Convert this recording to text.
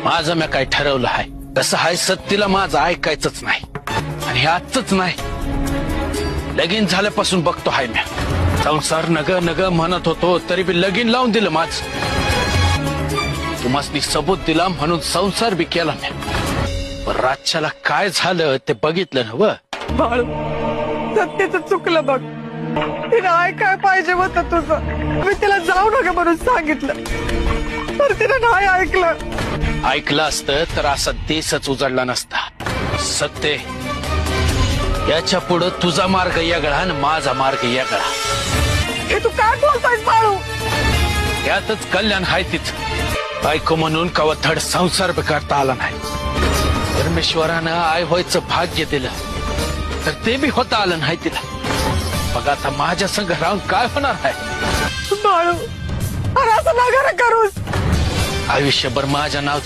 माझं मी काय ठरवलं आहे तसं हाय सत्तीला माझं ऐकायचंच नाही आणि हे आजच नाही लगीन झाल्यापासून बघतो हाय मी संसार नग नग म्हणत होतो तरी बी लगीन लावून दिलं माझ तुम्हासनी सबूत दिला म्हणून संसार बी केला मी पण रातच्याला काय झालं ते बघितलं ना व बाळू सत्याचं चुकलं बघ तिने ऐकाय पाहिजे होतं तुझं मी तिला जाऊ नका म्हणून सांगितलं तर तिने नाही ऐकलं ऐकलं असतं तर असा देशच उजळला नसता सत्य याच्या पुढं तुझा मार्ग वेगळा आणि माझा मार्ग वेगळा हे तू काय बोलतोयस बाळू यातच कल्याण हाय तीच बायको म्हणून कवा धड संसार बी करता आला नाही परमेश्वरानं आय व्हायचं भाग्य दिलं तर ते बी होता आलं नाही तिला मग आता माझ्या संग राहून काय होणार आहे बाळू अरे असं नका करूस आयुष्यभर माझ्या नाव